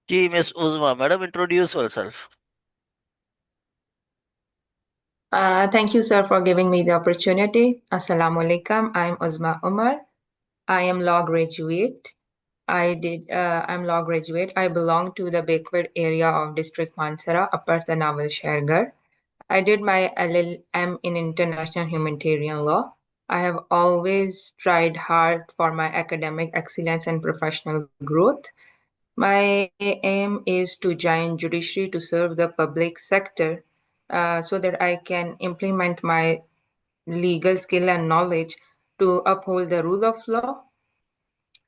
Ji miss Uzma madam, introduce yourself. Thank you, sir, for giving me the opportunity. Assalamu alaikum. I'm Uzma Umar. I am law graduate. I'm law graduate. I belong to the backward area of District Mansara, Upper Tanawal Shergar. I did my LLM in International Humanitarian Law. I have always tried hard for my academic excellence and professional growth. My aim is to join judiciary to serve the public sector so that I can implement my legal skill and knowledge to uphold the rule of law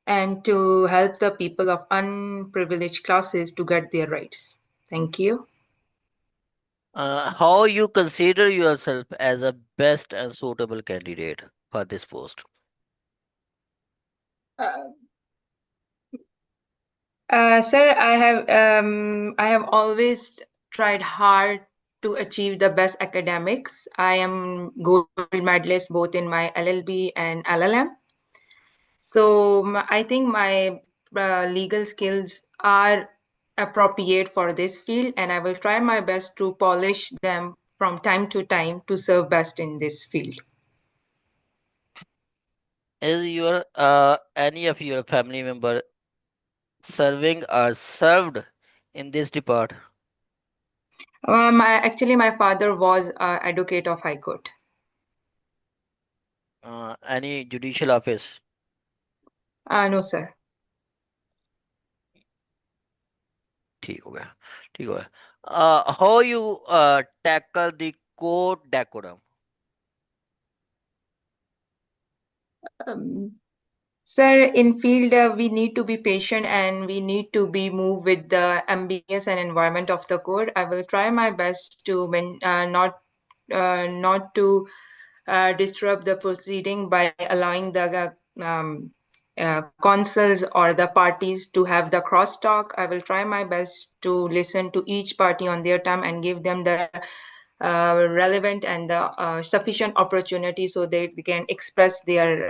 and to help the people of unprivileged classes to get their rights. Thank you. How you consider yourself as a best and suitable candidate for this post? Uh, Sir, I have always tried hard to achieve the best academics. I am gold medalist both in my LLB and LLM. So I think my legal skills are appropriate for this field, and I will try my best to polish them from time to time to serve best in this field. Is your any of your family member serving or served in this department? My father was advocate of High Court. Any judicial office? No, sir. ठीक हो गया, ठीक हो गया. How you tackle the court decorum? Um, Sir, in field, we need to be patient and we need to be moved with the ambience and environment of the code. I will try my best to not to disrupt the proceeding by allowing the consuls or the parties to have the crosstalk. I will try my best to listen to each party on their time and give them the relevant and the sufficient opportunity so they can express their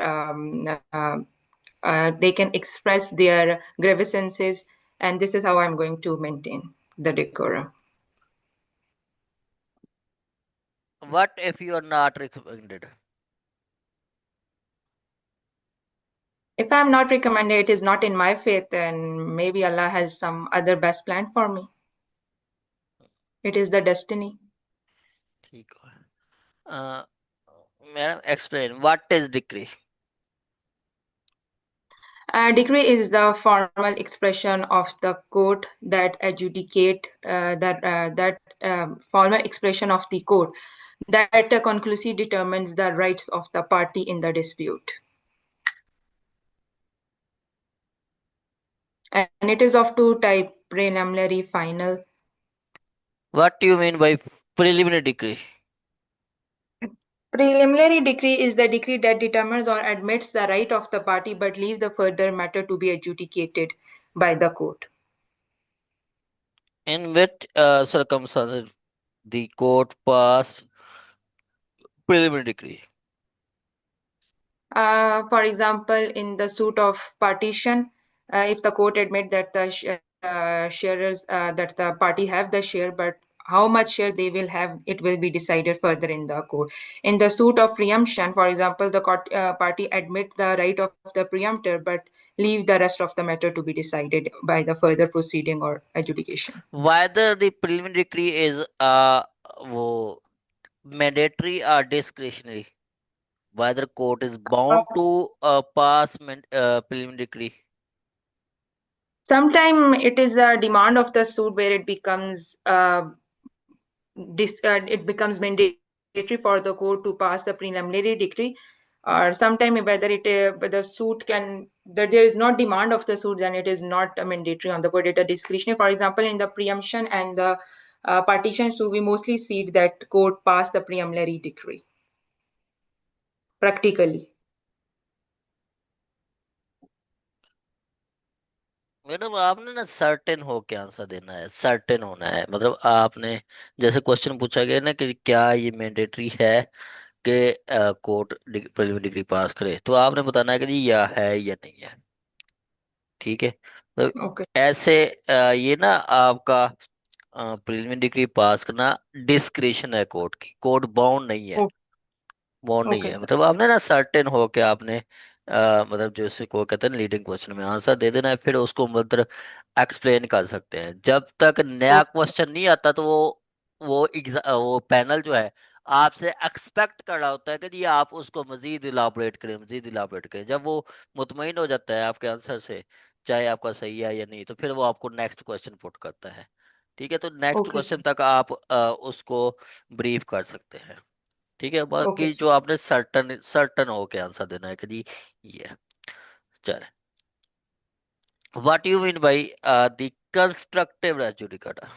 grievances, and this is how I'm going to maintain the decorum. What if you are not recommended? If I'm not recommended, it is not in my faith, and maybe Allah has some other best plan for me. It is the destiny. ठीक है. Uh, Madam, explain what is decree. A decree is the formal expression of the court that adjudicate that formal expression of the court that conclusively determines the rights of the party in the dispute. And it is of two type: preliminary, final. What do you mean by preliminary decree? Preliminary decree is the decree that determines or admits the right of the party but leave the further matter to be adjudicated by the court. In which circumstances the court pass preliminary decree? For example, in the suit of partition, if the court admit that the sharers that the party have the share, but how much share they will have, it will be decided further in the court. In the suit of preemption, for example, the court, party admit the right of the preemptor, but leave the rest of the matter to be decided by the further proceeding or adjudication. Whether the preliminary decree is वो mandatory or discretionary? Whether court is bound to pass preliminary decree? Sometimes it is a demand of the suit where it becomes mandatory for the court to pass the preliminary decree, or sometime whether the suit can that there is not demand of the suit, then it is not a mandatory on the court. It is discretionary. For example, in the preemption and the partition suit, we mostly see that court pass the preliminary decree practically. Madam, आपने ना certain होके answer देना है, certain होना है. मतलब आपने जैसे क्वेश्चन पूछा गया ना कि क्या ये मैंडेटरी है कि कोर्ट प्रिलिमिनरी डिग्री पास करे, तो आपने बताना है कि जी या है या नहीं है. ठीक है. तो Okay. ऐसे ये ना आपका प्रिलिमिनरी डिग्री पास करना डिस्क्रिशन है कोर्ट की, कोर्ट बाउंड नहीं है। Okay. बाउंड नहीं Okay, है sir. मतलब आपने ना सर्टेन हो के आपने मतलब जैसे को कहते हैं लीडिंग क्वेश्चन में आंसर दे देना है, फिर उसको मतलब एक्सप्लेन कर सकते हैं। जब तक नया Okay. क्वेश्चन नहीं आता तो वो पैनल जो है आपसे एक्सपेक्ट कर रहा होता है कि जी आप उसको मजीद इलाबोरेट करें, मजीद इलाबोरेट करें। जब वो मुतमईन हो जाता है आपके आंसर से, चाहे आपका सही है या नहीं, तो फिर वो आपको नेक्स्ट क्वेश्चन पुट करता है। ठीक है, तो नेक्स्ट Okay, sir. क्वेश्चन तक आप उसको ब्रीफ कर सकते हैं। ठीक है, Okay, बाकी sir. जो आपने सर्टन सर्टन होके आंसर देना है कि जी ये चले। What you mean by the constructive res judicata?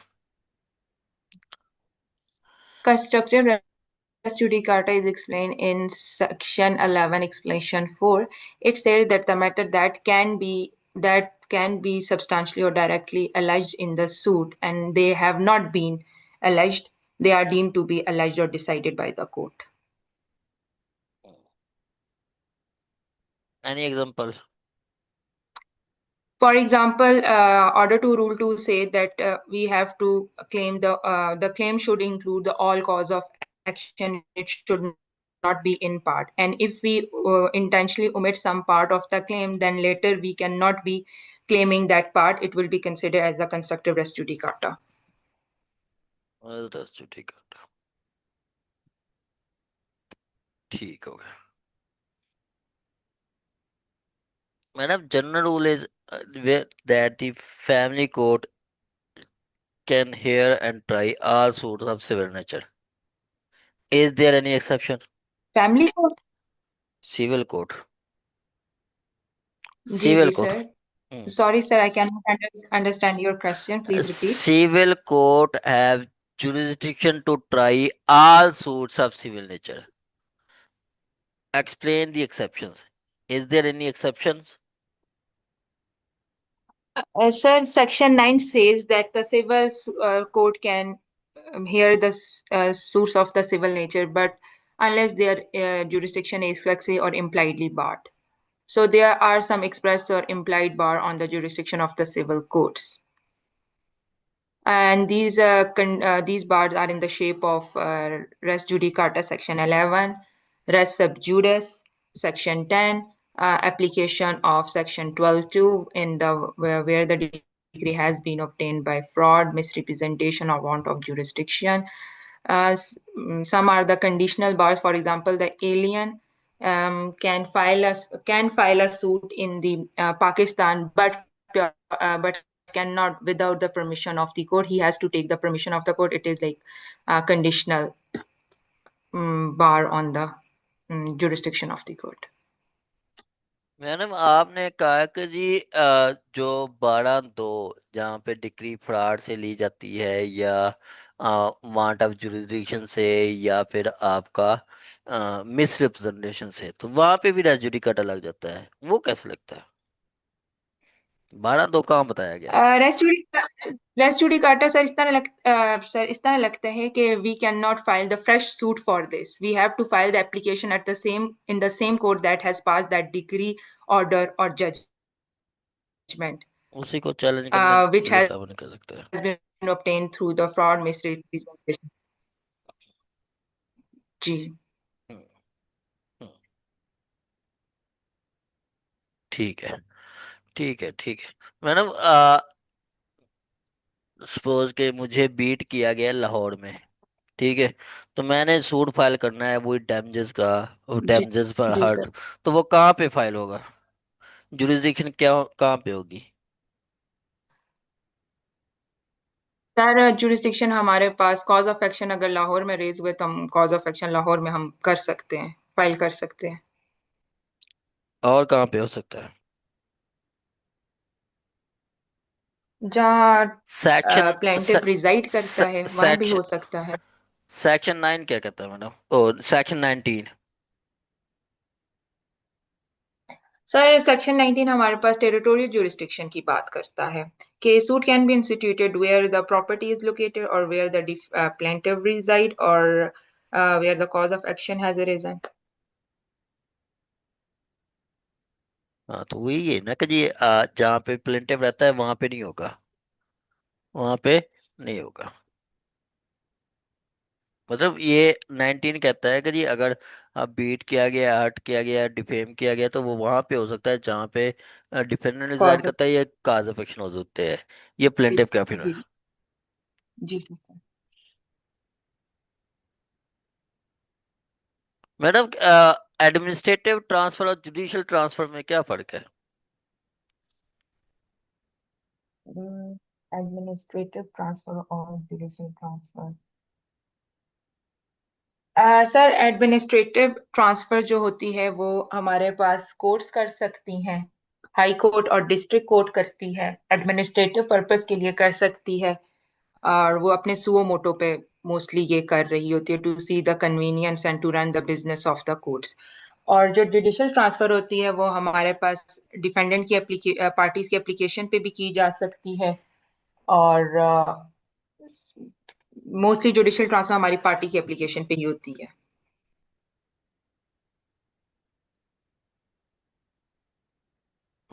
Constructive res judicata is explained in section 11, explanation 4. It says that the matter that can be substantially or directly alleged in the suit and they have not been alleged, they are deemed to be alleged or decided by the court. Any example? For example, Order to Rule 2 say that we have to claim the claim should include the all cause of action. It should not be in part. And if we intentionally omit some part of the claim, then later we cannot be claiming that part. It will be considered as a constructive res judicata. रेजुडिकाटा, ठीक हो गया madam. General rule is that the family court can hear and try all suits of civil nature. Is there any exception? Family court? Civil court. Ji, Civil ji, court. sir. Hmm. Sorry, sir, I cannot understand your question. Please repeat. Civil court have jurisdiction to try all suits of civil nature. Explain the exceptions. Is there any exceptions? Sir, Section 9 says that the civil court can hear the suits of the civil nature, but unless their jurisdiction is flexi or impliedly barred. So there are some express or implied bar on the jurisdiction of the civil courts. And these bars are in the shape of res judicata section 11, res sub judice section 10, application of section 12.2 in the where the decree has been obtained by fraud, misrepresentation, or want of jurisdiction. Some are the conditional bars. For example, the alien can file a suit in the Pakistan, but cannot without the permission of the court. He has to take the permission of the court. It is like a conditional bar on the jurisdiction of the court. Madam आपने कहा कि जी जो 12(2) जहाँ पे decree fraud से ली जाती है या वांट ऑफ जुरिस्डिक्शन से या फिर आपका मिस रिप्रेजेंटेशन से, तो वहां पे भी रेजुडी कटा लग जाता है, वो कैसे लगता है? 12(2) कहाँ बताया गया है? रेस्ट जुडिकाटा सर इस तरह लगता है कि we can not file the fresh suit for this. We have to file the application at the same in the same court that has pass that decree order और judgment उसी को challenge करने के which लिए has तो अपन कर सकते हैं। been obtained through the fraud misrepresentation. जी. हम्म, हम्म, ठीक है, ठीक है, ठीक है। मैडम सपोज के मुझे बीट किया गया लाहौर में, ठीक है, तो मैंने सूट फाइल करना है वो डैमेजेस का, वो जी. डैमेजेस पर जी हर्ट, सर. तो वो कहाँ पे फाइल होगा? जुरिस्डिक्शन क्या कहाँ पे होगी? सर जुरिस्डिक्शन हमारे पास कॉज ऑफ एक्शन अगर लाहौर में रेज हुए तो हम कॉज ऑफ एक्शन लाहौर में हम कर सकते हैं, फाइल कर सकते हैं. और कहाँ पे हो सकता है? जहाँ सेक्शन प्लेंटिव रिजाइड करता है वहां भी सेक्शन हो सकता है. सेक्शन 9 क्या कहता है मैडम, ओ सेक्शन 19? सर सेक्शन 19 हमारे पास टेरिटोरियल जुरिस्डिक्शन की बात करता है कि suit can be instituted where the property is located और वेयर द प्लेंटिव रिजाइड और where the cause of action has arisen. हाँ तो वही है ना कि जी जहाँ पे प्लेंटिव रहता है वहां पे नहीं होगा, वहां पे नहीं होगा। मतलब ये 19 कहता है कि जी अगर बीट किया गया, हर्ट किया गया, डिफेम किया गया, तो वो वहां पे हो सकता है जहाँ पे डिफेंडेंट रिजाइड कॉज ऑफ। करता है या काज ऑफ एक्शन हो सकते हैं। ये जी प्लेंटिव क्या फिर है? जी जी सर। मैडम एडमिनिस्ट्रेटिव ट्रांसफर और जुडिशियल ट्रांसफर में क्या फर्क है? एडमिनिस्ट्रेटिव ट्रांसफर और judicial transfer. Sir administrative transfer जो होती है वो हमारे पास कोर्ट्स कर सकती हैं। हाई कोर्ट और डिस्ट्रिक्ट कोर्ट करती है, एडमिनिस्ट्रेटिव पर्पस के लिए कर सकती है। और वो अपने सुओ मोटो पे मोस्टली ये कर रही होती है, to see the convenience and to run the business of the courts. और जो जुडिशियल ट्रांसफर होती है वो हमारे पास डिफेंडेंट की पार्टीज की एप्लीकेशन पे भी की जा सकती है। और मोस्टली जुडिशियल ट्रांसफर हमारी पार्टी की एप्लीकेशन पे ही होती है।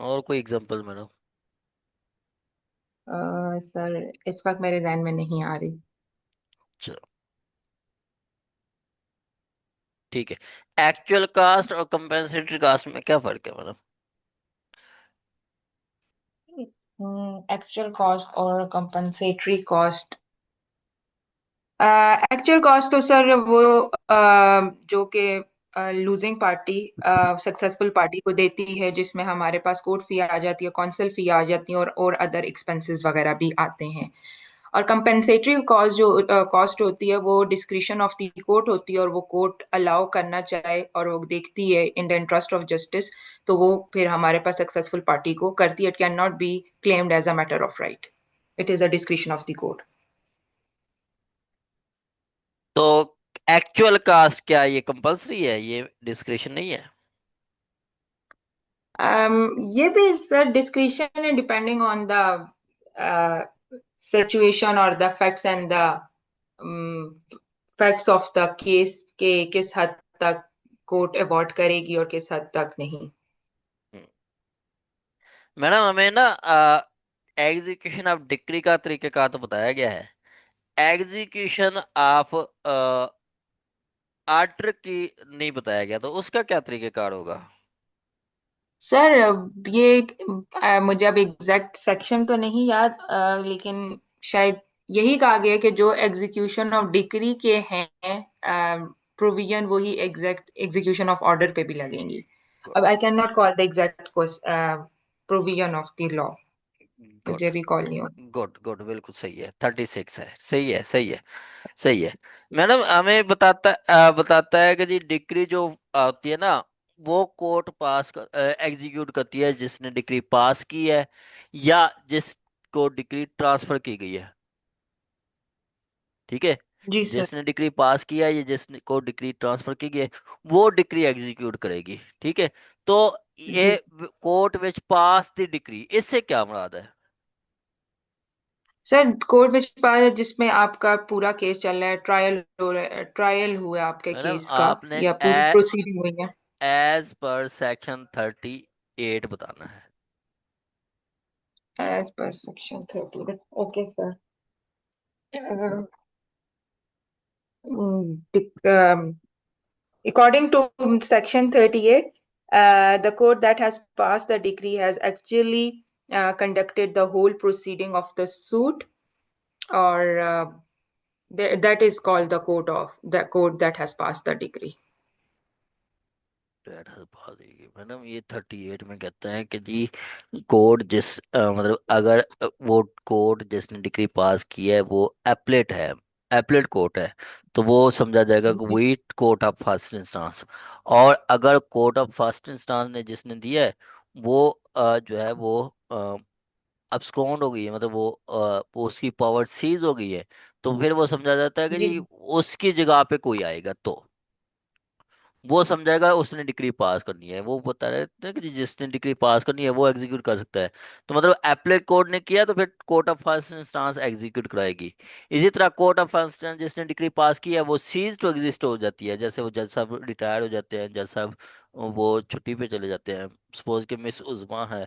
और कोई एग्जांपल मैडम? सर इस वक्त मेरे ध्यान में नहीं आ रही। चलो ठीक है। एक्चुअल कास्ट और कंपेंसेटरी कास्ट में क्या फर्क है मैडम? एक्चुअल कॉस्ट और कंपनसेटरी कॉस्ट। एक्चुअल कॉस्ट तो सर वो जो कि लूजिंग पार्टी सक्सेसफुल पार्टी को देती है, जिसमें हमारे पास कोर्ट फी आ जाती है, कौंसल फी आ जाती है, और अदर एक्सपेंसेस वगैरह भी आते हैं। और कंपेंसेटरी कॉस्ट जो कॉस्ट होती है वो डिस्क्रिशन ऑफ द कोर्ट होती है, और वो कोर्ट अलाउ करना चाहे और वो देखती है in the interest of justice, तो वो फिर हमारे पास सक्सेसफुल पार्टी को करती है। It can not be claimed as a matter of right. It is a discretion of the court. तो एक्चुअल कास्ट क्या ये कंपलसरी है, ये डिस्क्रिशन नहीं है? ये भी सर डिस्क्रिशन है, डिपेंडिंग ऑन द सिचुएशन और the facts and the facts of the case के किस हद तक कोर्ट अवॉर्ड करेगी और किस हद तक नहीं। हम्म। मैडम हमें ना एग्जीक्यूशन ऑफ डिक्री का तरीकेकार तो बताया गया है, एग्जीक्यूशन ऑफ आर्डर की नहीं बताया गया, तो उसका क्या तरीकेकार होगा? सर ये मुझे अब एग्जैक्ट सेक्शन तो नहीं याद, लेकिन शायद यही कहा गया है कि जो एग्जीक्यूशन ऑफ डिक्री के हैं प्रोविजन, वही एग्जैक्ट एग्जीक्यूशन ऑफ ऑर्डर पे भी लगेंगी। अब I can not call the exact provision of the law. Good, मुझे रिकॉल नहीं हो। गुड गुड, बिल्कुल सही है, 36 है, सही है, सही है, सही है। मैडम हमें बताता है कि जी डिक्री जो होती है ना, वो कोर्ट एग्जीक्यूट करती है जिसने डिक्री पास की है या जिसको डिक्री ट्रांसफर की गई है। ठीक है, जी सर। जिसने डिग्री पास किया है या जिसने को डिग्री ट्रांसफर की गई है, वो डिग्री एग्जीक्यूट करेगी। ठीक है, तो जी ये court which pass the degree, इससे क्या मुराद है? सर, कोर्ट विच पास जिसमें आपका पूरा केस चल रहा है, ट्रायल हो रहा है, ट्रायल हुआ है आपके मैडम केस का, आपने या पूरी प्रोसीडिंग हुई है। एज पर सेक्शन 38 बताना है। As per section 30। Okay sir. according to section 38, the court that has passed the decree has actually conducted the whole proceeding of the suit, or that is called the court that has passed the decree. Madam ये 38 में कहते हैं कि जी court मतलब अगर वो court जिसने degree पास की है वो एपलेट है, एपलेट कोर्ट है, तो वो समझा जाएगा कि जी वही कोर्ट ऑफ फर्स्ट इंस्टांस। और अगर कोर्ट ऑफ फर्स्ट इंस्टांस ने जिसने दिया है वो जो है वो अब्सकॉन्ड हो गई है, मतलब वो उसकी पावर सीज हो गई है, तो फिर वो समझा जाता है कि जी जी उसकी जगह पे कोई आएगा तो। वो समझाएगा उसने डिग्री पास करनी है, वो बता रहे थे कि जी जिसने डिग्री पास करनी है वो एग्जीक्यूट कर सकता है। तो मतलब एप्लेट कोर्ट ने किया तो फिर court of first instance execute कराएगी। इसी तरह कोर्ट ऑफ फर्स्ट इंस्टांस जिसने डिग्री पास की है वो सीज टू एग्जिस्ट हो जाती है, जैसे वो जज साहब रिटायर हो जाते हैं, जज साहब वो छुट्टी पे चले जाते हैं। सपोज कि मिस उज़मा है,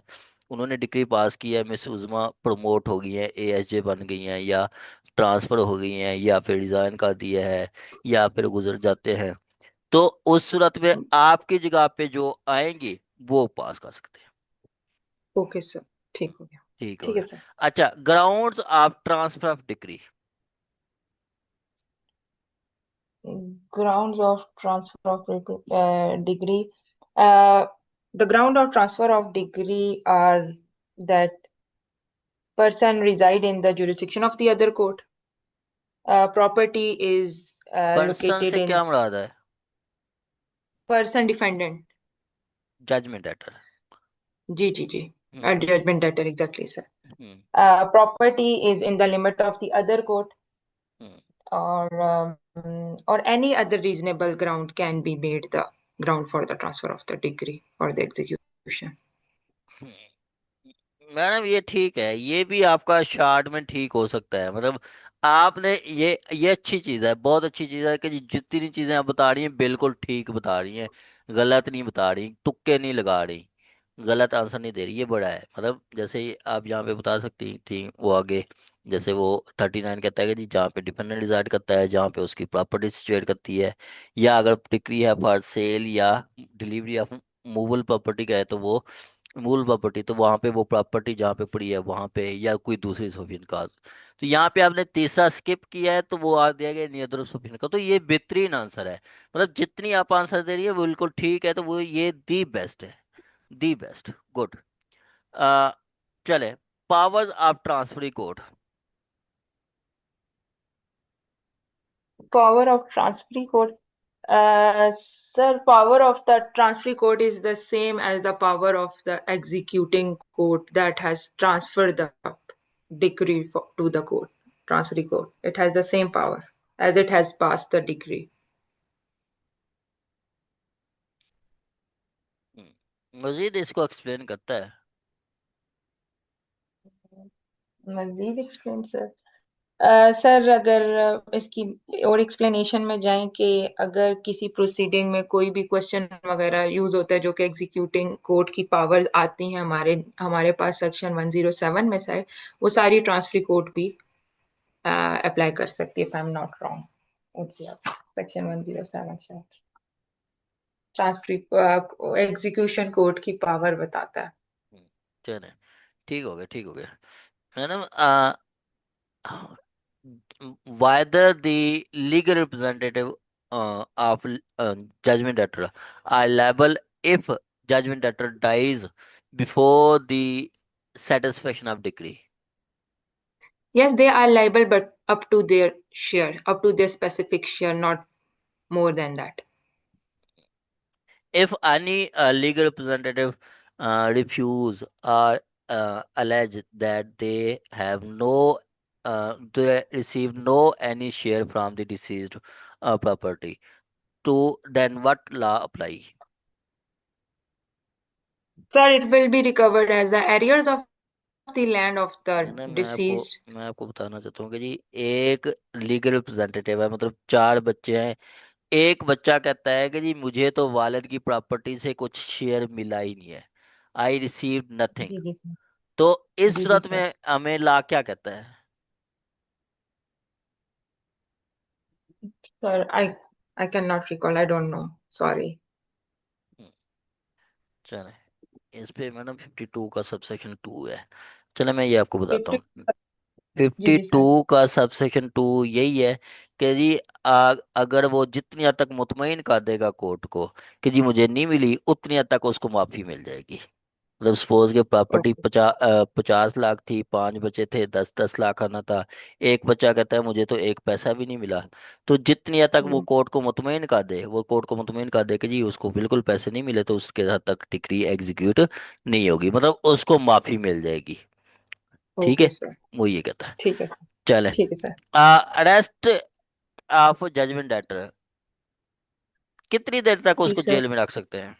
उन्होंने डिग्री पास की है, मिस उज़मा प्रमोट हो गई है, एएसजे बन गई हैं, या ट्रांसफर हो गई हैं, या फिर रिजाइन कर दिया है, या फिर गुजर जाते हैं, तो उस सूरत में आपकी जगह पे जो आएंगे वो पास कर सकते हैं। ओके सर, ठीक हो गया। ठीक हो ठीक है गया। सर। अच्छा, grounds of transfer of degree. Grounds of transfer of degree. Uh, the ground of transfer of degree are that person reside in the jurisdiction of the other court. Property is person located से in क्या मुराद है? person defendant. Judgment debtor. जी जी जी। Hmm. Judgment debtor, exactly, sir. Hmm. Property is in the limit of the other court, hmm. or any other reasonable ground can be made the ground for the transfer of the degree or the execution. Hmm. Madam ये ठीक है, ये भी आपका short में ठीक हो सकता है। मतलब आपने ये अच्छी चीज़ है, बहुत अच्छी चीज़ है कि जितनी चीज़ें आप बता रही हैं बिल्कुल ठीक बता रही हैं, गलत नहीं बता रही, तुक्के नहीं लगा रही, गलत आंसर नहीं दे रही, ये बड़ा है। मतलब जैसे आप यहाँ पे बता सकती थी वो आगे, जैसे वो 39 कहता है कि जी जहाँ पे डिपेंडेंट रिजाइड करता है, जहाँ पे उसकी प्रॉपर्टी सिचुएट करती है, या अगर डिक्री है फॉर सेल या डिलीवरी ऑफ मूवल प्रॉपर्टी का है तो वो मूल प्रॉपर्टी, तो वहां पे वो प्रॉपर्टी जहाँ पे पड़ी है वहां पे, या कोई दूसरी सोफियन काज। तो यहाँ पे आपने तीसरा स्किप किया है तो वो आ दिया गया नियदर सोफियन का, तो ये बेहतरीन आंसर है। मतलब जितनी आप आंसर दे रही है वो बिल्कुल ठीक है, तो वो ये दी बेस्ट है, दी बेस्ट, गुड। आ चले, powers of transferee court. Power of transfer code. Sir, power of the transfer code is the same as the power of the executing court that has transferred the decree to the court. Transfer code. It has the same power as it has passed the decree. मजीद इसको explain करता है। मजीद explain sir. Sir, अगर इसकी और explanation में जाएं कि अगर किसी प्रोसीडिंग में कोई भी क्वेश्चन वगैरह यूज होता है जो कि एग्जीक्यूटिंग कोर्ट की पावर आती हैं हमारे हमारे पास सेक्शन 107 में से, वो सारी ट्रांसफर कोर्ट भी अप्लाई कर सकती है, if I am not wrong. Section 107 शायद ट्रांसफर एग्जीक्यूशन कोर्ट की पावर बताता है। चले, ठीक हो गया, ठीक हो गया। Madam, whether the legal representative of judgment debtor are liable if judgment debtor dies before the satisfaction of decree. Yes, they are liable, but up to their share, up to their specific share, not more than that. If any legal representative refuse or allege that they receive no any share from the deceased property, to then what law apply? Sir, it will be recovered as the arrears of the land of the मैंने deceased. मैं आपको बताना चाहता हूँ कि जी एक legal representative है, मतलब चार बच्चे हैं, एक बच्चा कहता है कि जी मुझे तो वालिद की प्रॉपर्टी से कुछ शेयर मिला ही नहीं है, आई रिसीव नथिंग। जी जी सर। तो इस जी जी सूरत सर। में हमें ला क्या कहता है? Sir, I cannot recall. I don't know. Sorry. हम्म, चले, इस पे मैडम 52 का सबसेक्शन 2 है। चले मैं ये आपको बताता 50। हूँ। जी फिफ्टी जी टू सर। का सबसेक्शन 2 यही है कि जी अगर वो जितनी हद तक मुतमईन कर देगा कोर्ट को कि जी मुझे नहीं मिली, उतनी हद तक उसको माफी मिल जाएगी। मतलब सपोज के प्रॉपर्टी ओके। 50 लाख थी, पांच बचे थे, 10-10 लाख आना था, एक बच्चा कहता है मुझे तो एक पैसा भी नहीं मिला, तो जितनी हद तक वो हम्म। कोर्ट को मुतमईन कर दे, वो कोर्ट को मुतमईन कर दे कि जी उसको बिल्कुल पैसे नहीं मिले, तो उसके हद तक डिक्री एग्जीक्यूट नहीं होगी, मतलब उसको माफी मिल जाएगी। ठीक ओके है, सर। वो ये कहता है। ठीक है सर। चले, ठीक है sir. Arrest of judgment debtor कितनी देर तक जी उसको सर। जेल में रख सकते हैं?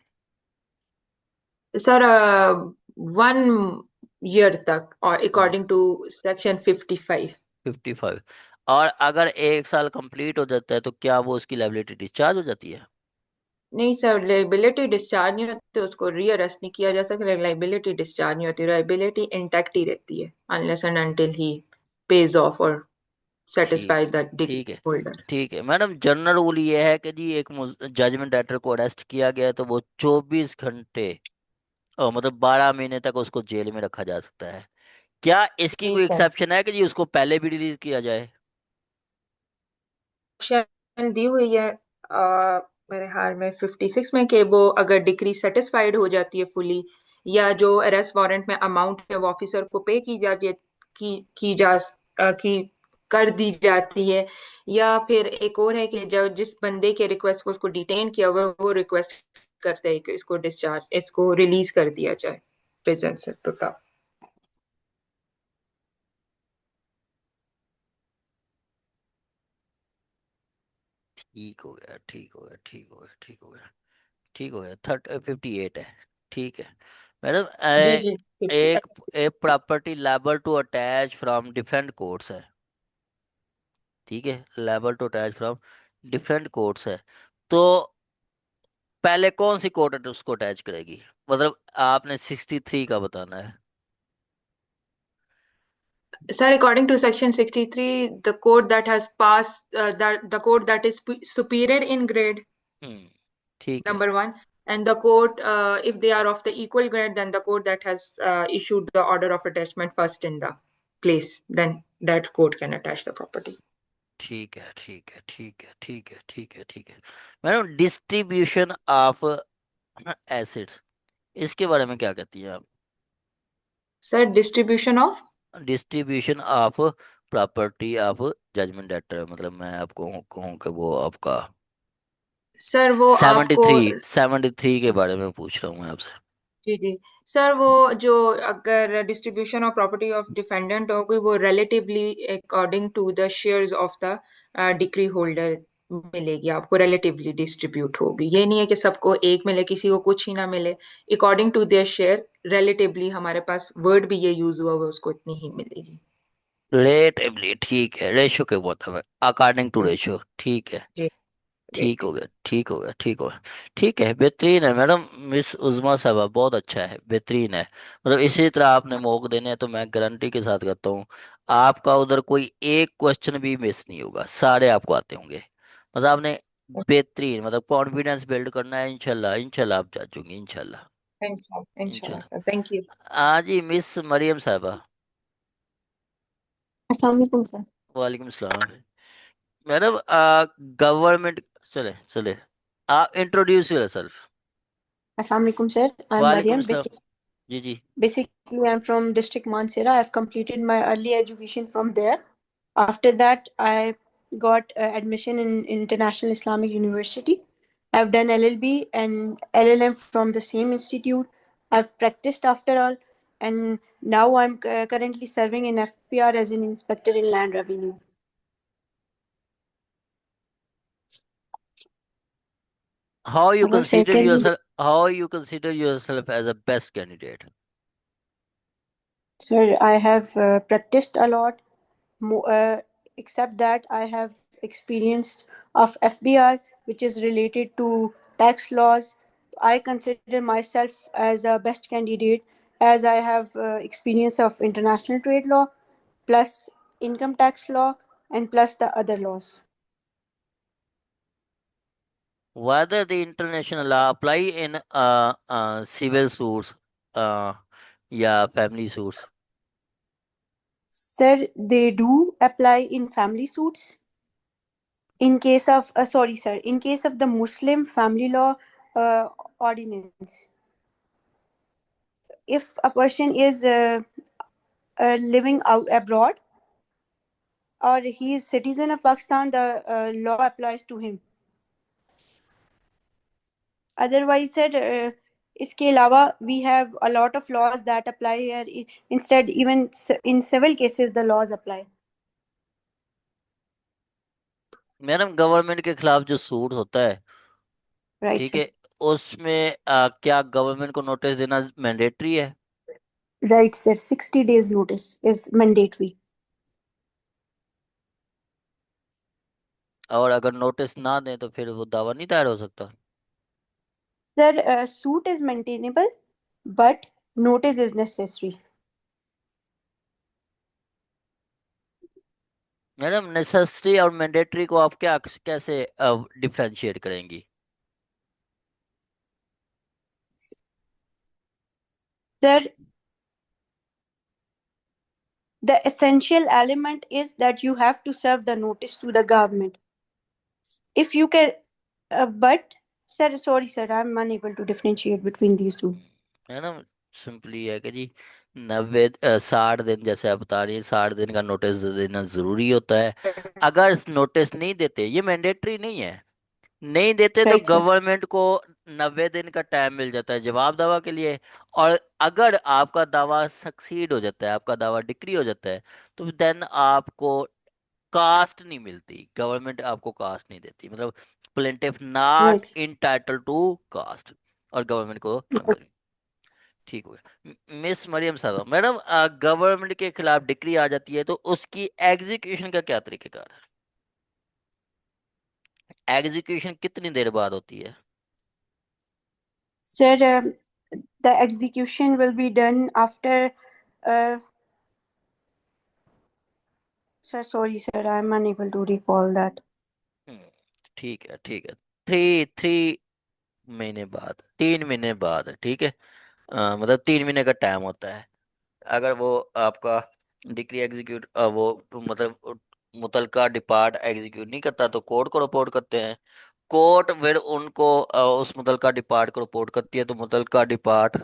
सर 1 ईयर तक, और one year, according to section 55। 55। और अगर 1 साल कंप्लीट हो जाता है तो क्या वो उसकी लाइबिलिटी डिस्चार्ज हो जाती है? नहीं सर, लाइबिलिटी डिस्चार्ज नहीं होती, उसको रीअरेस्ट नहीं किया जा सकता, लाइबिलिटी डिस्चार्ज नहीं होती, लाइबिलिटी इंटैक्ट ही रहती है unless and until he pays off or satisfy ठीक है, the degree ठीक है, holder. ठीक है मैडम। जनरल रूल ये है कि जी एक जजमेंट राइटर को अरेस्ट किया गया है तो वो 24 घंटे, और मतलब 12 महीने तक उसको जेल में रखा जा सकता है। क्या इसकी नहीं कोई सर, एक्सेप्शन है कि जी उसको पहले भी रिलीज किया जाए? ऑप्शन दी हुई है मेरे हाल में 56 में, कि वो अगर डिक्री सेटिस्फाइड हो जाती है फुली, या जो अरेस्ट वारंट में अमाउंट है वो ऑफिसर को पे की जाती है, की जा की कर दी जाती है, या फिर एक और है कि जब जिस बंदे के रिक्वेस्ट को उसको डिटेन किया हुआ है, वो रिक्वेस्ट करते हैं कि इसको रिलीज कर दिया जाए प्रिजन से, तो तब। ठीक हो गया, ठीक हो गया, ठीक हो गया, ठीक हो गया, ठीक हो गया। 58 है। ठीक है मैडम। जी जी, 50। एक a property liable to attach from different courts है। ठीक है, liable to attach from different courts है। तो पहले कौन सी कोर्ट उसको अटैच करेगी? मतलब आपने 63 का बताना है। Sir, according to Section 63, the court that has passed, that the court that is superior in grade, हम्म, ठीक है, number one, and the court, if they are of the equal grade, then the court that has issued the order of attachment first in the place, then that court can attach the property. ठीक है, ठीक है, ठीक है, ठीक है, ठीक है, ठीक है मैडम। डिस्ट्रीब्यूशन ऑफ एसिड्स, इसके बारे में क्या कहती हैं आप? Sir, distribution of, distribution of property of judgment debtor, मतलब मैं आपको कहूँ कि वो आपका sir वो सेवेंटी आपको, थ्री 73 के बारे में पूछ रहा हूँ मैं आपसे। जी जी, सर वो जो, अगर distribution of property of defendant होगी, वो relatively according to the shares of the decree holder मिलेगी आपको, रिलेटिवली डिस्ट्रीब्यूट होगी, ये नहीं है कि सबको एक मिले किसी को कुछ ही ना मिले, according to their share relatively, हमारे पास वर्ड भी ये यूज हुआ हुआ, उसको इतनी ही मिलेगी। रिलेटिवली, ठीक है, रेशो के मतलब है, अकॉर्डिंग टू रेशो, ठीक है। जी, ठीक राइट। हो गया, ठीक हो गया, ठीक हो गया। ठीक है, बेहतरीन है मैडम। मिस उज़मा साहबा बहुत अच्छा है, बेहतरीन है। मतलब इसी तरह आपने मौके देने हैं तो मैं गारंटी के साथ कहता हूँ आपका उधर कोई एक क्वेश्चन भी मिस नहीं होगा, सारे आपको आते होंगे। मतलब आपने बेहतरीन, मतलब कॉन्फिडेंस बिल्ड करना है, इंशाल्लाह इंशाल्लाह आप जा चुके, इंशाल्लाह इंशाल्लाह इंशाल्लाह। Sir, thank you. हाँ जी, मिस मरियम साहबा। अस्सलाम वालेकुम सर। वालेकुम सलाम। मैडम गवर्नमेंट, चले चले, आप इंट्रोड्यूस योरसेल्फ। अस्सलाम वालेकुम सर। आई एम वालेकुम मरियम। सलाम। जी जी। Basically, I'm from district Mansehra. I've completed my early education from there. After that, I got admission in International Islamic University. I've done LLB and LLM from the same institute. I've practiced after all, and now I'm currently serving in FPR as an inspector in land revenue. How you Hello, sir. consider Can you, yourself, how you consider yourself as a best candidate? sir? I have practiced a lot. Except that I have experience of FBR, which is related to tax laws. I consider myself as a best candidate as I have experience of international trade law, plus income tax law, and plus the other laws. Whether the international law apply in civil suits या family suits? Sir, they do apply in family suits. In case of, sorry, sir, in case of the Muslim family law ordinance, if a person is living out abroad or he is citizen of Pakistan, the law applies to him. Otherwise, sir, इसके अलावा we have a lot of laws that apply here. Instead, even in civil cases, the laws apply. Madam government के खिलाफ जो suit होता है right ठीक sir. है। उसमें क्या गवर्नमेंट को नोटिस देना मैंडेटरी है? Right sir, 60 days notice is mandatory. और अगर नोटिस ना दें तो फिर वो दावा नहीं दायर हो सकता? Sir, suit is maintainable, but notice is necessary. Madam, necessary और मैंडेटरी को आप क्या कैसे डिफरेंशिएट करेंगी? Sir, the essential element is that you have to serve the notice to the government. If you can, but sir, sorry, sir, I'm unable to differentiate between these two. Madam, simply है कि जी 60 दिन, जैसे आप बता रही हैं, 60 दिन का नोटिस देना जरूरी होता है। अगर नोटिस नहीं देते, ये मैंडेटरी नहीं है, नहीं देते तो Right, sir. गवर्नमेंट को 90 दिन का टाइम मिल जाता है जवाब दावा के लिए। और अगर आपका दावा सक्सीड हो जाता है, आपका दावा डिक्री हो जाता है, तो देन आपको कास्ट नहीं मिलती, गवर्नमेंट आपको कास्ट नहीं देती, मतलब plaintiff not Right. Entitle to cost, और गवर्नमेंट को agree। ठीक हो गया। मिस मरियम साहब, मैडम, गवर्नमेंट के खिलाफ डिक्री आ जाती है तो उसकी एग्जीक्यूशन का क्या तरीकेकार है? एग्जीक्यूशन कितनी देर बाद होती है? Sir, the execution will be done after. Uh, sir, sorry, sir, I'm unable to recall that. हम्म, ठीक है, ठीक है। थ्री थ्री महीने बाद, 3 महीने बाद, ठीक है। मतलब 3 महीने का टाइम होता है। अगर वो आपका डिक्री एग्जीक्यूट, वो मतलब मुतलका डिपार्ट एग्जीक्यूट नहीं करता तो कोर्ट को रिपोर्ट करते हैं। कोर्ट फिर उनको उस मुतलका डिपार्ट को रिपोर्ट करती है, तो मुतलका डिपार्ट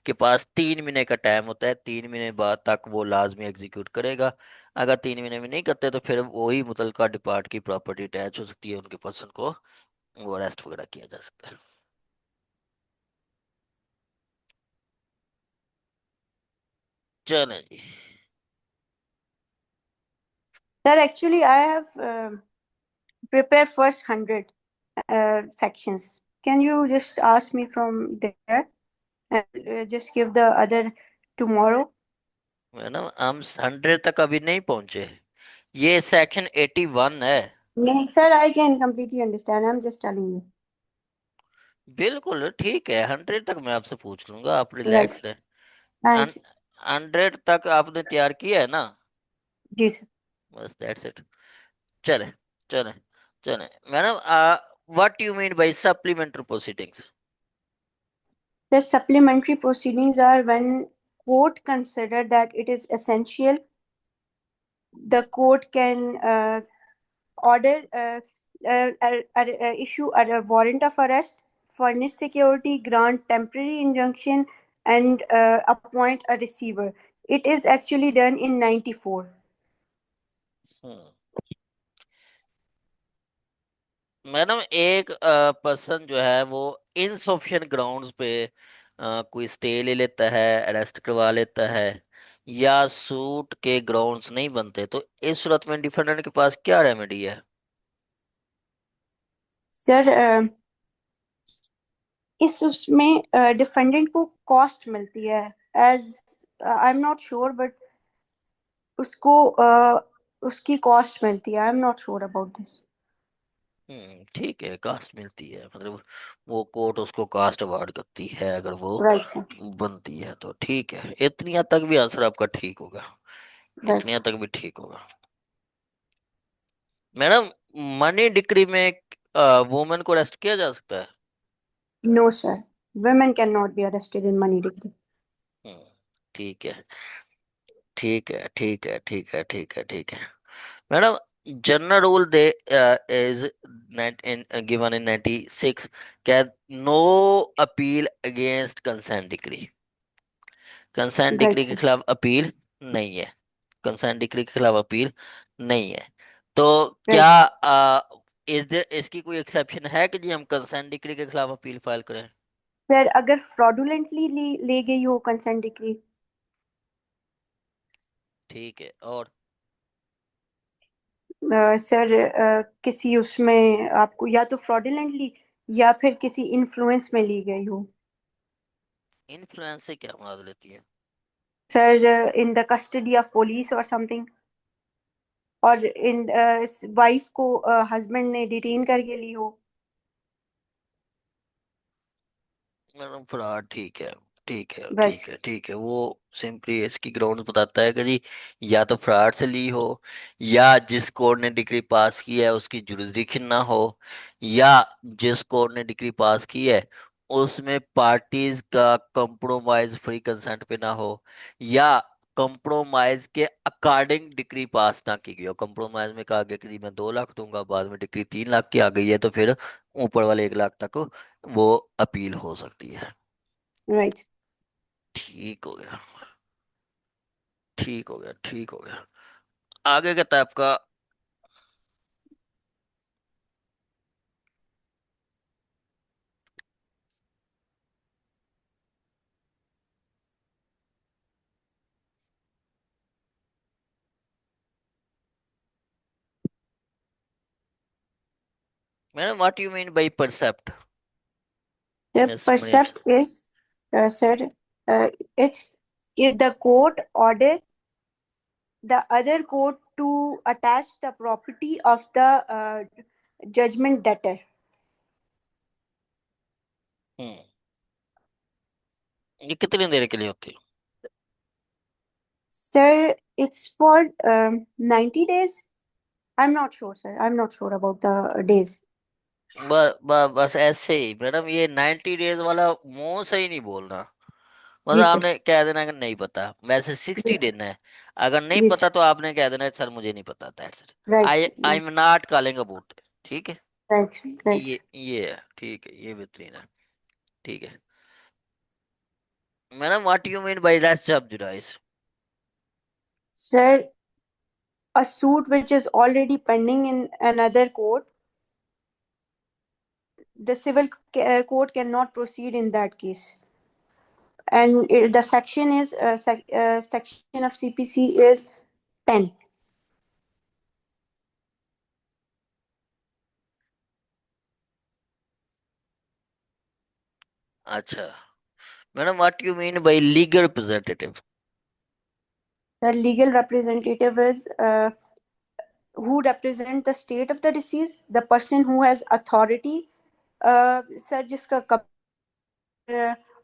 के पास 3 महीने का टाइम होता है, 3 महीने बाद तक वो लाजमी एग्जीक्यूट करेगा। अगर 3 महीने में नहीं करते तो फिर वही मुतलका डिपार्ट की प्रॉपर्टी अटैच हो सकती है, उनके पर्सन को वो अरेस्ट वगैरह किया जा सकता है। चलें जी। Sir, actually, I have prepared first 100 sections. Can you just ask me from there and just give the other tomorrow? Madam, हम 100 तक अभी नहीं पहुंचे, ये सेक्शन 81 है। No, sir, I can completely understand. I'm just telling you. बिल्कुल ठीक है, 100 तक मैं आपसे पूछ लूंगा, आप Right. रिलैक्स रहें। Thank you. 100 तक आपने तैयार किया है ना? जी सर। बस दैट्स इट। चले, चले, चले। Madam, what you mean bye supplementary proceedings? The supplementary proceedings are when court consider that it is essential. The court can order issue a warrant of arrest, furnish security, grant temporary injunction, and appoint a receiver. It is actually done in 94. Madam, एक person जो है वो insufficient grounds पे कोई stay ले लेता है, arrest करवा लेता है, या सूट के ग्राउंड्स नहीं बनते, तो इस सूरत में डिफेंडेंट के पास क्या रेमेडी है? सर, इस उसमें डिफेंडेंट को कॉस्ट मिलती है as I am not sure but उसको उसकी कॉस्ट मिलती है। I am not sure about this. ठीक है, कास्ट मिलती है, मतलब वो कोर्ट उसको कास्ट अवार्ड करती है अगर वो राइट सर। बनती है, तो ठीक है, इतनी हद तक भी आंसर आपका ठीक होगा, राइट। इतनी हद तक भी ठीक होगा। मैडम, मनी डिक्री में वुमेन को अरेस्ट किया जा सकता है? No sir, women cannot be arrested in money degree. Hmm, ठीक है, ठीक है, ठीक है, ठीक है, ठीक है, ठीक है। Madam, general rule they is in given in 96, क्या no appeal against consent decree, consent right decree के सर। खिलाफ अपील नहीं है, कंसेंट डिक्री के खिलाफ अपील नहीं है, तो क्या राइट इसकी कोई एक्सेप्शन है कि जी हम कंसेंट डिक्री के खिलाफ अपील फाइल करें? सर, अगर फ्रॉडुलेंटली ले गई हो कंसेंट डिक्री। ठीक है, और सर, किसी उसमें आपको या तो फ्रॉडुलेंटली या फिर किसी इन्फ्लुएंस में ली गई हो। इन्फ्लुएंस से क्या मुराद लेती है? Sir, in the custody of police और समथिंग, और इन वाइफ को हस्बैंड ने डिटेन करके ली हो। मैडम फ्रॉड, ठीक है, ठीक है, राइट। ठीक है, ठीक है, वो सिंपली इसकी ग्राउंड बताता है कि जी या तो फ्रॉड से ली हो, या जिस कोर्ट ने डिग्री पास की है उसकी जुरिस्डिक्शन ना हो, या जिस कोर्ट ने डिग्री पास की है उसमें पार्टीज का कंप्रोमाइज फ्री कंसेंट पे ना हो, या कंप्रोमाइज के अकॉर्डिंग डिग्री पास ना की गई हो। कंप्रोमाइज में कहा गया कि जी मैं 2 लाख दूंगा, बाद में डिग्री 3 लाख की आ गई है, तो फिर ऊपर वाले 1 लाख तक वो अपील हो सकती है। राइट। ठीक हो गया, ठीक हो गया, ठीक हो गया। आगे का टाइप का। Madam what you mean by percept? The miss Munib. percept is, sir, it's if the court order the other court to attach the property of the judgment debtor. हम्म। ये कितनी देर के लिए होती है? Sir, it's for 90 days. I'm not sure, sir. I'm not sure about the days. बस ऐसे ही madam, ये 90 days वाला मुंह से ही नहीं बोलना। बस जी सर। आपने कह देना कि नहीं पता, वैसे जी 60 दिन है। अगर नहीं जी पता सर। तो आपने कह देना सर मुझे नहीं पता, that's it. Right. I am not calling about. ठीक है। राइट। राइट। ये है, ठीक है, ये बेहतरीन है। ठीक है। Madam what you mean by res sub judice? Sir, a suit which is already pending in another court, the civil court cannot proceed in that case. And the section is section of CPC is 10. अच्छा madam, what you mean bye legal representative? The legal representative is who represent the state of the deceased, the person who has authority, sir, जिसका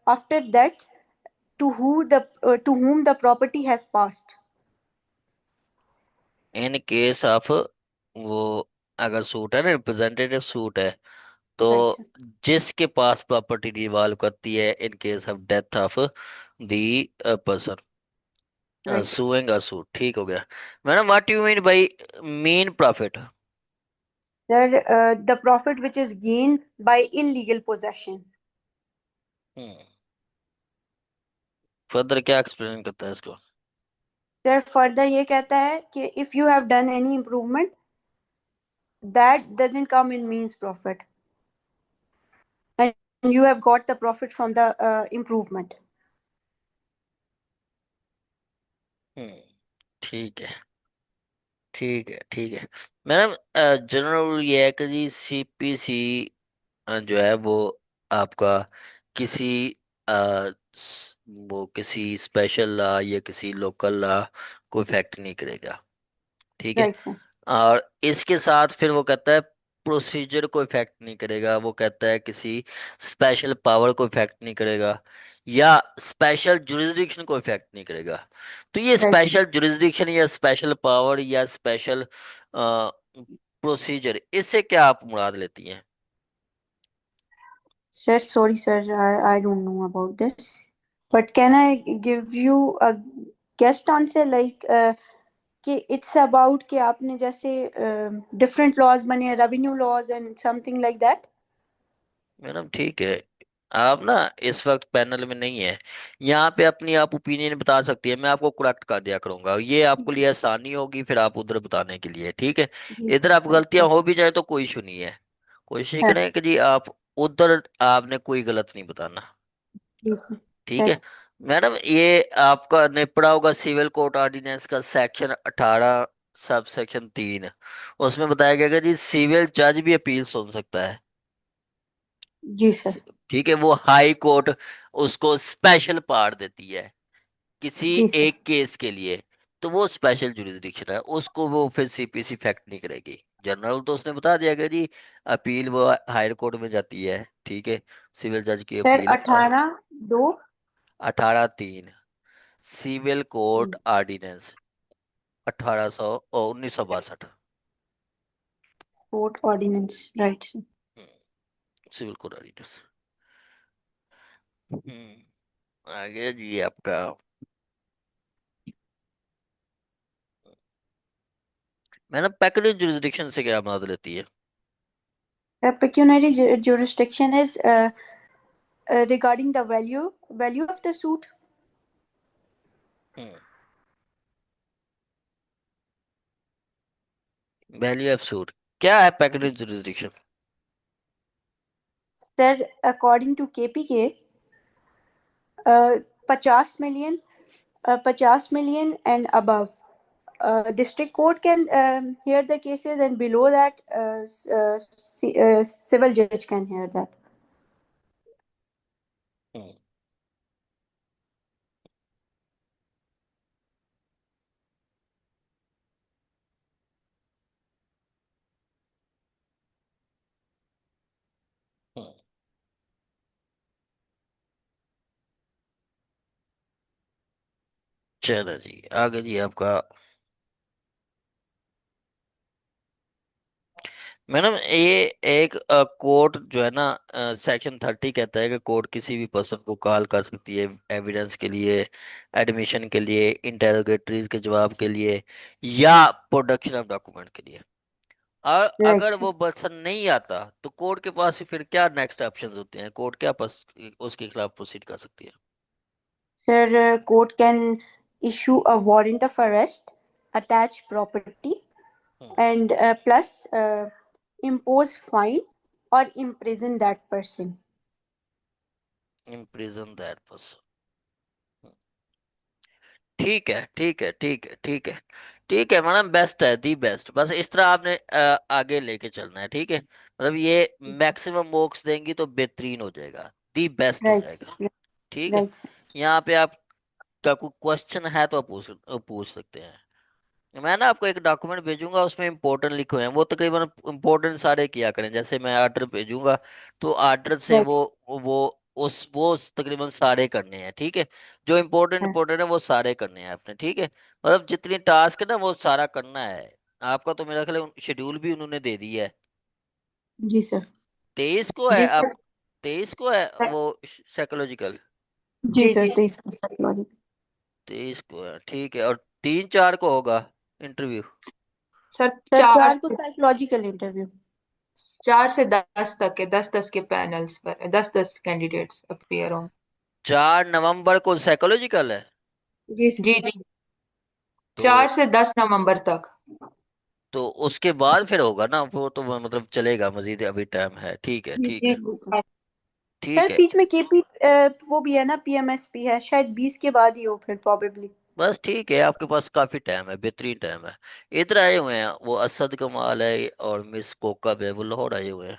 after that, to whom the property has passed. In case of, वो अगर suit है ना, representative suit है, तो Right, sir. जिसके पास property devolve करती है in case of death of the person Right. Sewing a suit. ठीक हो गया। Madam what you mean bye mean profit? Sir, the profit which is gained by illegal possession. Further क्या explain करता है इसको? Sir, further ये कहता है कि if you have done any improvement, that doesn't come in means profit, and you have got the profit from the improvement. हम्म। ठीक है, ठीक है, ठीक है। मैडम जनरल रूल ये है कि जी सीपीसी जो है वो आपका किसी वो किसी स्पेशल लॉ या किसी लोकल लॉ को इफेक्ट नहीं करेगा। ठीक है। Right, sir. और इसके साथ फिर वो कहता है प्रोसीजर को इफेक्ट नहीं करेगा, वो कहता है किसी स्पेशल पावर को इफेक्ट नहीं करेगा, या स्पेशल जुरिस्डिक्शन को इफेक्ट नहीं करेगा। तो ये Right, sir. स्पेशल जुरिस्डिक्शन या स्पेशल पावर या स्पेशल प्रोसीजर, इससे क्या आप मुराद लेती हैं? Sir, sorry, sir, I don't know about this. But can I give you a guest answer like कि it's about कि आपने जैसे different laws बने हैं, revenue laws and something like that. Madam ठीक है, आप ना इस वक्त पैनल में नहीं है, यहाँ पे अपनी आप ओपिनियन बता सकती है, मैं आपको करेक्ट कर दिया करूंगा, ये आपको लिए आसानी होगी फिर आप उधर बताने के लिए। ठीक है। जी इधर आप सर। गलतियां हो भी जाए तो कोई इशू नहीं है, कोशिश सर, करें कि जी आप उधर आपने कोई गलत नहीं बताना। जी सर। ठीक सर, है। मैडम ये आपका ने पढ़ा होगा सिविल कोर्ट ऑर्डिनेंस का सेक्शन 18 सब सेक्शन 3, उसमें बताया गया कि जी सिविल जज भी अपील सुन सकता है। जी सर। ठीक है, वो हाई कोर्ट उसको स्पेशल पावर देती है किसी जी सर। एक केस के लिए, तो वो स्पेशल जुरिस्डिक्शन है, उसको वो फिर सीपीसी फैक्ट नहीं करेगी। जनरल तो उसने बता दिया कि जी अपील वो हायर कोर्ट में जाती है, ठीक है, सिविल जज की sir appeal. 18(2). 18(3) civil court ordinance 1962। Court ordinance, right sir. Civil court ordinance. आगे जी आपका। मैडम पेक्युलर जुरिस्डिक्शन से क्या मदद लेती है? Pecuniary jurisdiction is regarding the value of the suit. Value of suit, क्या है peculiar jurisdiction? Sir, according to KPK, 50 million, 50 million and above. District court can hear the cases, and below that, civil judge can hear that. हम्म। हम्म। चलो जी, आगे जी आपका। Madam ये एक court जो है ना, सेक्शन 30 कहता है कि कोर्ट किसी भी पर्सन को कॉल कर सकती है एविडेंस के लिए, एडमिशन के लिए, इंटेरोगेटरीज के जवाब के लिए, या प्रोडक्शन ऑफ डॉक्यूमेंट के लिए। और Right, अगर sir. वो पर्सन नहीं आता तो कोर्ट के पास फिर क्या नेक्स्ट ऑप्शंस होते हैं? कोर्ट क्या उसके खिलाफ प्रोसीड कर सकती है? Sir, court can issue a warrant of arrest, attach property, and plus impose fine or imprison that person. Imprison that person. ठीक है, ठीक है, ठीक है, ठीक है, ठीक है मैडम, बेस्ट है, दी बेस्ट। बस इस तरह आपने आगे लेके चलना है, ठीक है, मतलब ये मैक्सिमम मार्क्स देंगी तो बेहतरीन हो जाएगा, दी बेस्ट हो Right, जाएगा। sir. ठीक है। Right, sir. यहाँ पे आपका कोई क्वेश्चन है तो आप पूछ सकते हैं। मैं ना आपको एक डॉक्यूमेंट भेजूंगा, उसमें इंपॉर्टेंट लिखे हुए हैं, वो तकरीबन इंपॉर्टेंट सारे किया करें। जैसे मैं ऑर्डर भेजूंगा तो ऑर्डर से Right, वो वो तकरीबन सारे करने हैं, ठीक है। जो इंपॉर्टेंट sir. इंपॉर्टेंट है वो सारे करने हैं आपने, ठीक है। मतलब जितनी टास्क है ना वो सारा करना है आपका। तो मेरा ख्याल शेड्यूल भी उन्होंने दे दी है। जी सर। 23 को है जी आप? सर। 23 को है वो साइकोलॉजिकल? जी जी सर, जी 23 को। 23 को है, ठीक है। और 3-4 को होगा इंटरव्यू? सर। सर चार 4 को साइकोलॉजिकल इंटरव्यू। 4 से 10 तक के 10-10 के पैनल्स पर 10-10 कैंडिडेट्स अपीयर होंगे। 4 नवंबर को साइकोलॉजिकल है? जी सर। जी जी। तो 4 से 10 नवंबर तक। तो उसके बाद फिर होगा ना वो, तो वो मतलब चलेगा मजीद, अभी टाइम है, ठीक है, जी ठीक जी है, जी सर। जी। सर ठीक है। बीच में केपी वो भी है ना, पीएमएसपी है, शायद 20 के बाद ही हो फिर प्रोबेबली। बस ठीक है, आपके पास काफी टाइम है, बेहतरीन टाइम है। इधर आए हुए हैं वो असद कमाल है और मिस कोकब है, वो लाहौर आए हुए हैं।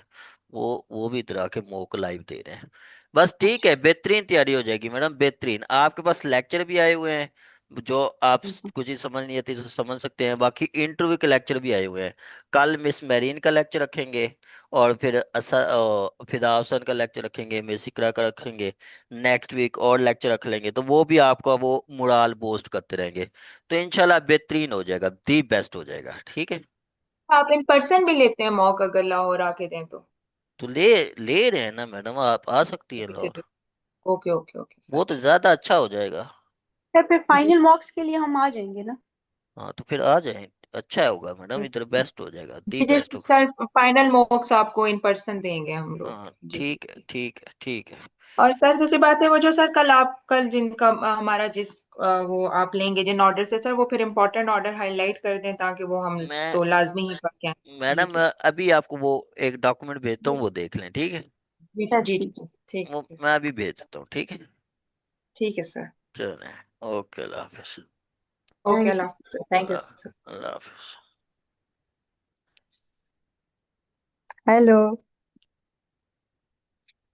वो भी इधर आके मॉक लाइव दे रहे हैं। बस ठीक है, अच्छा। बेहतरीन तैयारी हो जाएगी मैडम, बेहतरीन। आपके पास लेक्चर भी आए हुए हैं, जो आप जी सर। कुछ ही समझ नहीं आती तो समझ सकते हैं। बाकी इंटरव्यू के लेक्चर भी आए हुए हैं। कल मिस मैरीन का लेक्चर रखेंगे, और फिर फिदा हसन का लेक्चर रखेंगे, मिस इकरा का रखेंगे। नेक्स्ट वीक और लेक्चर रख लेंगे, तो वो भी आपका वो मुराल बूस्ट करते रहेंगे। तो इंशाल्लाह बेहतरीन हो जाएगा, दी बेस्ट हो जाएगा, ठीक है। आप इन पर्सन भी लेते हैं मॉक, अगर लाहौर आके दें तो? तो ले ले रहे हैं ना मैडम, आप आ सकती हैं ठीक है, लाहौर। ठीक। Okay okay okay sir. वो तो ज्यादा अच्छा हो जाएगा। सर फिर जी फाइनल मार्क्स के लिए हम आ जाएंगे ना? हाँ तो फिर आ जाए, अच्छा होगा मैडम, इधर बेस्ट हो जाएगा, दी जी जी बेस्ट होगा। सर, फाइनल मॉक्स आपको इन पर्सन देंगे हम लोग। हाँ जी ठीक है, जी। ठीक है, ठीक है। और सर दूसरी बात है, वो जो सर कल जिनका हमारा जिस वो आप लेंगे जिन ऑर्डर से सर, वो फिर इम्पोर्टेंट ऑर्डर हाईलाइट कर दें ताकि वो हम मैं तो लाजमी ही पढ़ के आएं। जी मैडम जी अभी आपको वो एक डॉक्यूमेंट भेजता हूँ, वो देख लें, ठीक है। जी सर जी ठीक जी, है। ठीक वो है मैं सर। अभी भेज देता हूँ, ठीक है। ठीक है सर। चलें, ओके, अल्लाह हाफिज। ओके, थैंक अल्लाह यू। हाफ़िज़ सर, थैंक यू अल्लाह सर। अल्लाह हाफिज। हेलो।